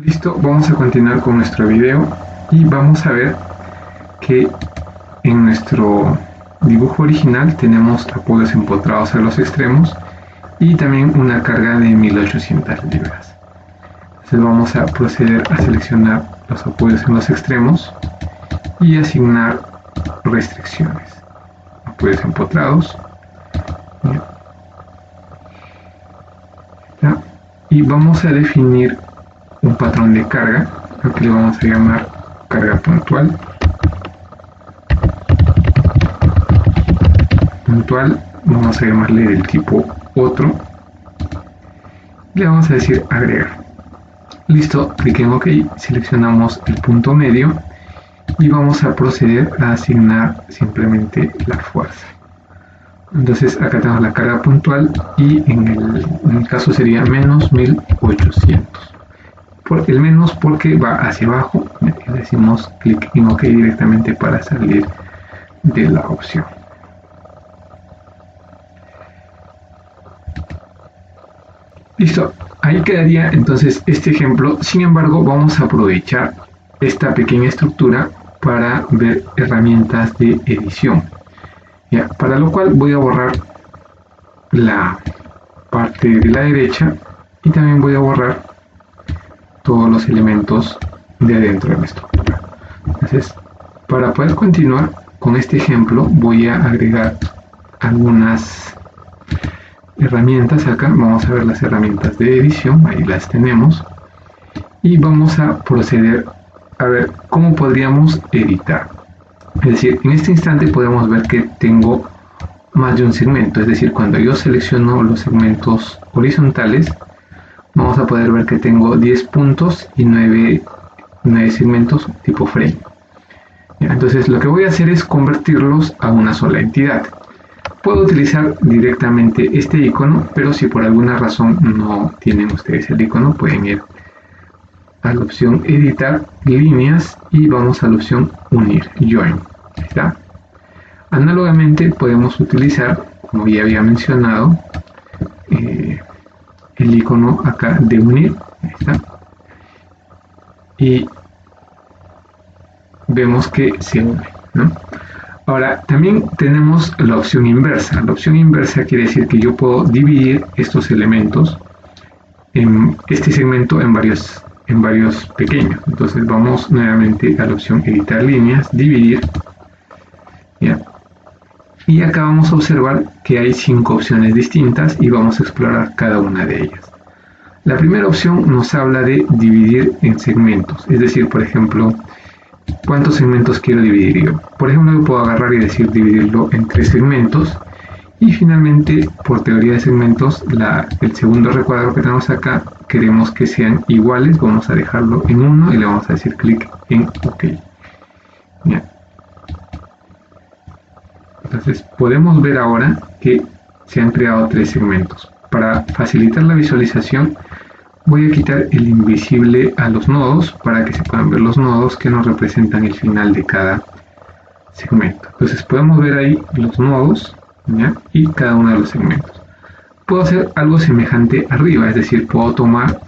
Listo, vamos a continuar con nuestro video y vamos a ver que en nuestro dibujo original tenemos apoyos empotrados a los extremos y también una carga de 1800 libras. Entonces vamos a proceder a seleccionar los apoyos en los extremos y asignar restricciones. Apoyos empotrados. ¿Ya? Y vamos a definir un patrón de carga, lo que le vamos a llamar carga puntual. Vamos a llamarle del tipo otro. Le vamos a decir agregar. Listo, clic en OK, seleccionamos el punto medio y vamos a proceder a asignar simplemente la fuerza. Entonces acá tenemos la carga puntual y en el caso sería menos 1800. Por el menos porque va hacia abajo, y decimos clic en OK directamente para salir de la opción. Listo, ahí quedaría entonces este ejemplo. Sin embargo, vamos a aprovechar esta pequeña estructura para ver herramientas de edición. ¿Ya? Para lo cual voy a borrar la parte de la derecha y también voy a borrar todos los elementos de adentro de la estructura. Entonces, para poder continuar con este ejemplo, voy a agregar algunas herramientas. Acá vamos a ver las herramientas de edición, ahí las tenemos, y vamos a proceder a ver cómo podríamos editar. Es decir, en este instante podemos ver que tengo más de un segmento, es decir, cuando yo selecciono los segmentos horizontales, vamos a poder ver que tengo 10 puntos y 9 segmentos tipo frame. Entonces lo que voy a hacer es convertirlos a una sola entidad. Puedo utilizar directamente este icono, pero si por alguna razón no tienen ustedes el icono, pueden ir a la opción editar líneas y vamos a la opción unir, join. Ahí está. Análogamente podemos utilizar, como ya había mencionado, el icono acá de unir. Ahí está. Y vemos que se une, ¿no? Ahora, también tenemos la opción inversa. La opción inversa quiere decir que yo puedo dividir estos elementos, en este segmento, en varios pequeños. Entonces vamos nuevamente a la opción editar líneas, dividir. ¿Ya? Y acá vamos a observar que hay 5 opciones distintas y vamos a explorar cada una de ellas. La primera opción nos habla de dividir en segmentos, es decir, por ejemplo, ¿cuántos segmentos quiero dividir yo? Por ejemplo, yo puedo agarrar y decir dividirlo en 3 segmentos. Y finalmente, por teoría de segmentos, el segundo recuadro que tenemos acá, queremos que sean iguales. Vamos a dejarlo en 1 y le vamos a decir clic en OK. Bien. Entonces, podemos ver ahora que se han creado 3 segmentos. Para facilitar la visualización, voy a quitar el invisible a los nodos para que se puedan ver los nodos que nos representan el final de cada segmento. Entonces podemos ver ahí los nodos, ¿ya? Y cada uno de los segmentos. Puedo hacer algo semejante arriba, es decir, puedo tomar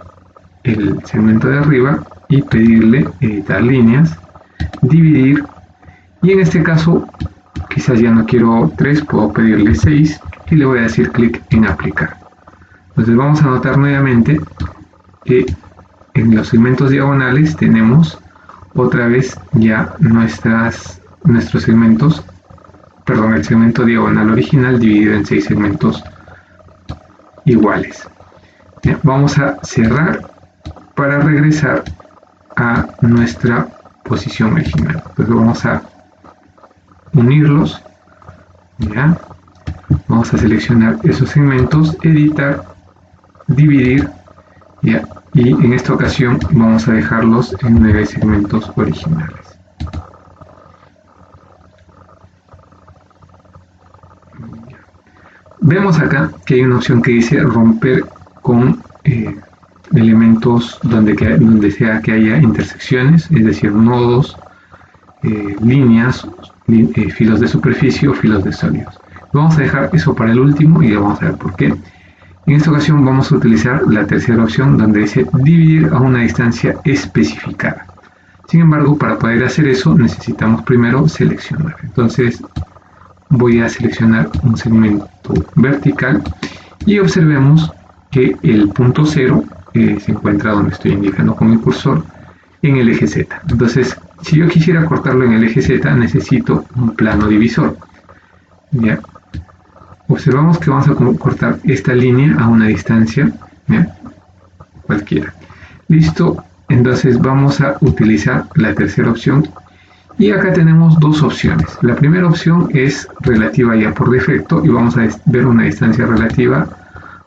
el segmento de arriba y pedirle editar líneas, dividir, y en este caso quizás ya no quiero 3, puedo pedirle 6 y le voy a decir clic en aplicar. Entonces vamos a notar nuevamente que en los segmentos diagonales tenemos otra vez ya nuestros segmentos, perdón, el segmento diagonal original dividido en 6 segmentos iguales. Bien, vamos a cerrar para regresar a nuestra posición original. Entonces vamos a unirlos, ¿ya? Vamos a seleccionar esos segmentos, editar, dividir, ¿ya? Y en esta ocasión vamos a dejarlos en 9 segmentos originales. Vemos acá que hay una opción que dice romper con elementos donde sea que haya intersecciones, es decir, nodos, líneas, filos de superficie o filos de sólidos. Vamos a dejar eso para el último y vamos a ver por qué. En esta ocasión vamos a utilizar la tercera opción donde dice dividir a una distancia especificada. Sin embargo, para poder hacer eso necesitamos primero seleccionar. Entonces voy a seleccionar un segmento vertical y observemos que el punto 0 se encuentra donde estoy indicando con mi cursor en el eje Z. Entonces, si yo quisiera cortarlo en el eje Z, necesito un plano divisor. ¿Ya? Observamos que vamos a cortar esta línea a una distancia, ¿ya?, cualquiera. Listo, entonces vamos a utilizar la tercera opción. Y acá tenemos dos opciones. La primera opción es relativa ya por defecto y vamos a ver una distancia relativa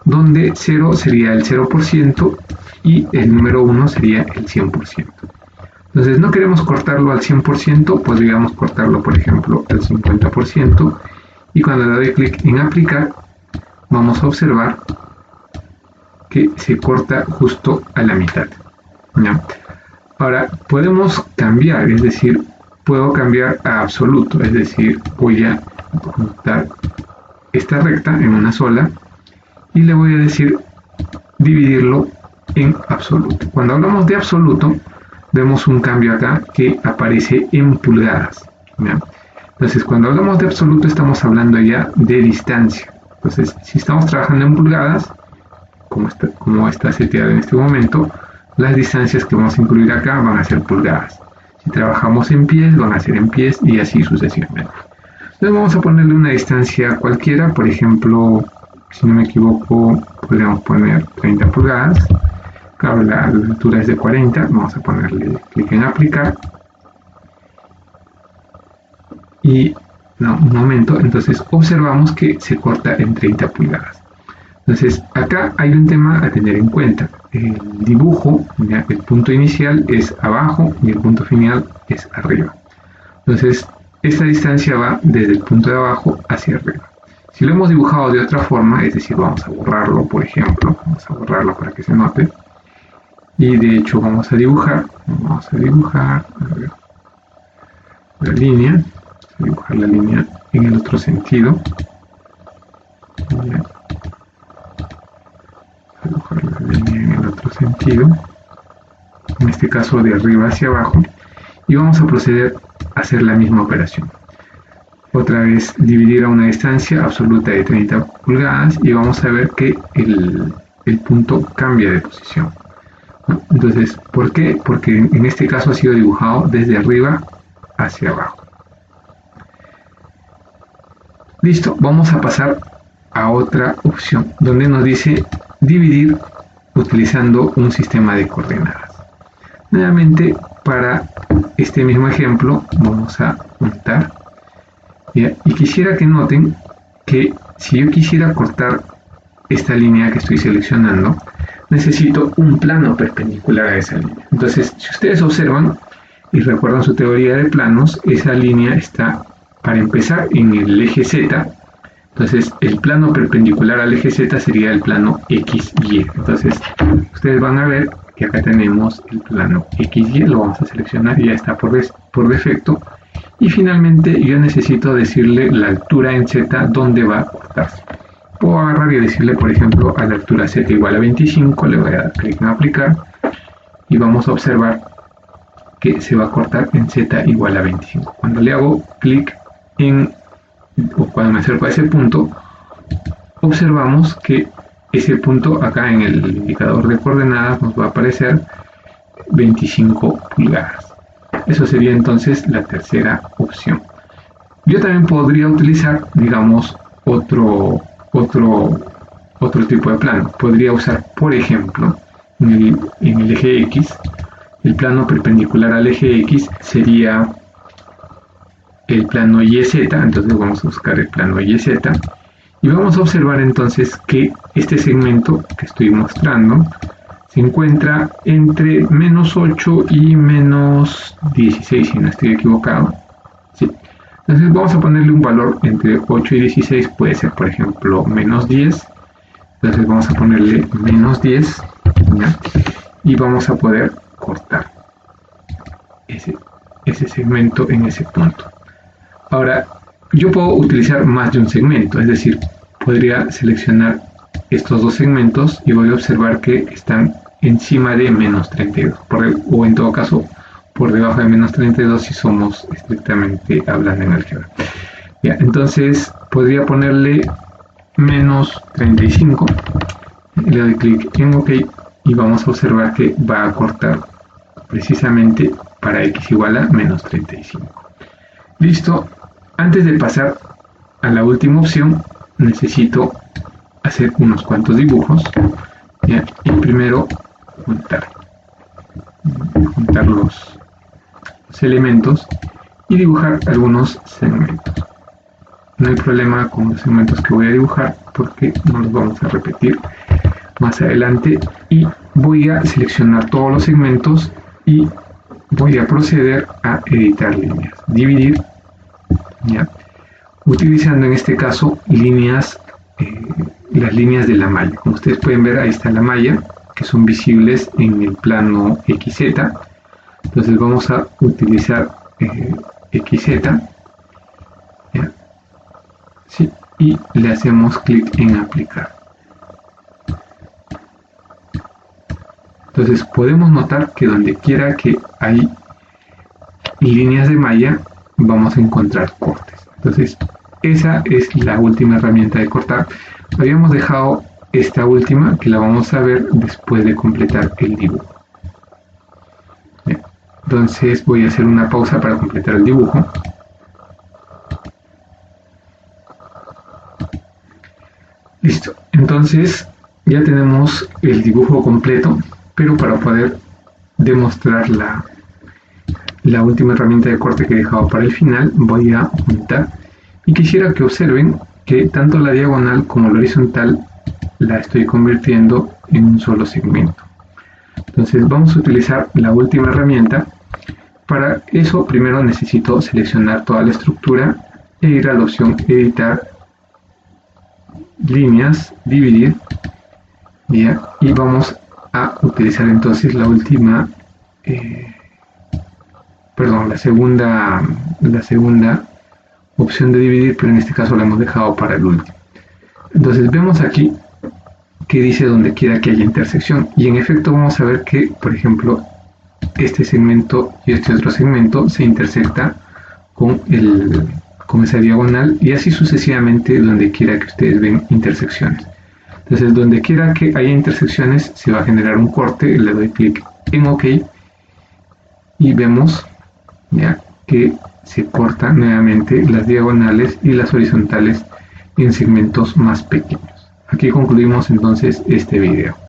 donde 0 sería el 0% y el número 1 sería el 100%. Entonces no queremos cortarlo al 100%, podríamos cortarlo por ejemplo al 50%, y cuando le doy clic en aplicar vamos a observar que se corta justo a la mitad. ¿Ya? Ahora podemos cambiar, es decir, puedo cambiar a absoluto, es decir, voy a juntar esta recta en una sola y le voy a decir dividirlo en absoluto. Cuando hablamos de absoluto, vemos un cambio acá que aparece en pulgadas. ¿Ya? Entonces, cuando hablamos de absoluto, estamos hablando ya de distancia. Entonces, si estamos trabajando en pulgadas, como está seteado en este momento, las distancias que vamos a incluir acá van a ser pulgadas. Si trabajamos en pies, van a ser en pies y así sucesivamente. Entonces vamos a ponerle una distancia cualquiera, por ejemplo, si no me equivoco, podríamos poner 30 pulgadas. Claro, la altura es de 40, vamos a ponerle clic en aplicar. Y, no, un momento, entonces observamos que se corta en 30 pulgadas. Entonces, acá hay un tema a tener en cuenta. El dibujo, ¿ya?, el punto inicial es abajo y el punto final es arriba. Entonces, esta distancia va desde el punto de abajo hacia arriba. Si lo hemos dibujado de otra forma, es decir, vamos a borrarlo, por ejemplo, vamos a borrarlo para que se note. Y de hecho vamos a dibujar a ver, la línea, dibujar la línea en el otro sentido. ¿Ya? Dibujar la línea en el otro sentido, en este caso de arriba hacia abajo, y vamos a proceder a hacer la misma operación. Otra vez dividir a una distancia absoluta de 30 pulgadas y vamos a ver que el punto cambia de posición. Entonces, ¿por qué? Porque en este caso ha sido dibujado desde arriba hacia abajo. Listo, vamos a pasar a otra opción donde nos dice dividir utilizando un sistema de coordenadas. Nuevamente, para este mismo ejemplo vamos a juntar, ¿ya? Y quisiera que noten que si yo quisiera cortar esta línea que estoy seleccionando, necesito un plano perpendicular a esa línea. Entonces, si ustedes observan y recuerdan su teoría de planos, esa línea está, para empezar, en el eje Z. Entonces, el plano perpendicular al eje Z sería el plano XY. Entonces, ustedes van a ver que acá tenemos el plano XY, lo vamos a seleccionar y ya está por defecto. Y finalmente, yo necesito decirle la altura en Z donde va a cortarse. Puedo agarrar y decirle, por ejemplo, a la altura Z igual a 25, le voy a dar clic en aplicar y vamos a observar que se va a cortar en Z igual a 25. Cuando le hago clic o cuando me acerco a ese punto, observamos que ese punto acá en el indicador de coordenadas nos va a aparecer 25 pulgadas. Eso sería entonces la tercera opción. Yo también podría utilizar, digamos, otro tipo de plano. Podría usar, por ejemplo, en el eje X, el plano perpendicular al eje X sería el plano YZ. Entonces vamos a buscar el plano YZ y vamos a observar entonces que este segmento que estoy mostrando se encuentra entre menos 8 y menos 16, si no estoy equivocado. Sí. Entonces vamos a ponerle un valor entre 8 y 16, puede ser por ejemplo menos 10. Entonces vamos a ponerle menos 10, ¿ya? Y vamos a poder cortar ese segmento en ese punto. Ahora, yo puedo utilizar más de un segmento, es decir, podría seleccionar estos dos segmentos y voy a observar que están encima de menos 32, o en todo caso por debajo de menos 32 si somos estrictamente hablando en álgebra. Ya, entonces podría ponerle menos 35, le doy clic en OK y vamos a observar que va a cortar precisamente para x igual a menos 35. Listo. Antes de pasar a la última opción, necesito hacer unos cuantos dibujos. ¿Ya? Y primero juntar los elementos y dibujar algunos segmentos. No hay problema con los segmentos que voy a dibujar porque no los vamos a repetir más adelante. Y voy a seleccionar todos los segmentos y voy a proceder a editar líneas. Dividir, ¿ya? Utilizando en este caso líneas, las líneas de la malla. Como ustedes pueden ver, ahí está la malla, que son visibles en el plano XZ. Entonces vamos a utilizar XZ, ¿ya? Sí, y le hacemos clic en aplicar. Entonces podemos notar que donde quiera que hay líneas de malla vamos a encontrar cortes. Entonces esa es la última herramienta de cortar. Habíamos dejado esta última que la vamos a ver después de completar el dibujo. Bien. Entonces voy a hacer una pausa para completar el dibujo. Listo. Entonces ya tenemos el dibujo completo, pero para poder demostrar la última herramienta de corte que he dejado para el final, voy a juntar y quisiera que observen que tanto la diagonal como la horizontal la estoy convirtiendo en un solo segmento. Entonces vamos a utilizar la última herramienta. Para eso primero necesito seleccionar toda la estructura e ir a la opción editar, líneas, dividir, ¿ya? Y vamos a utilizar entonces la última, la segunda opción de dividir, pero en este caso la hemos dejado para el último. Entonces vemos aquí que dice donde quiera que haya intersección, y en efecto vamos a ver que, por ejemplo, este segmento y este otro segmento se intersecta con esa diagonal, y así sucesivamente donde quiera que ustedes ven intersecciones. Entonces donde quiera que haya intersecciones se va a generar un corte, le doy clic en OK y vemos ya que se cortan nuevamente las diagonales y las horizontales en segmentos más pequeños. Aquí concluimos entonces este video.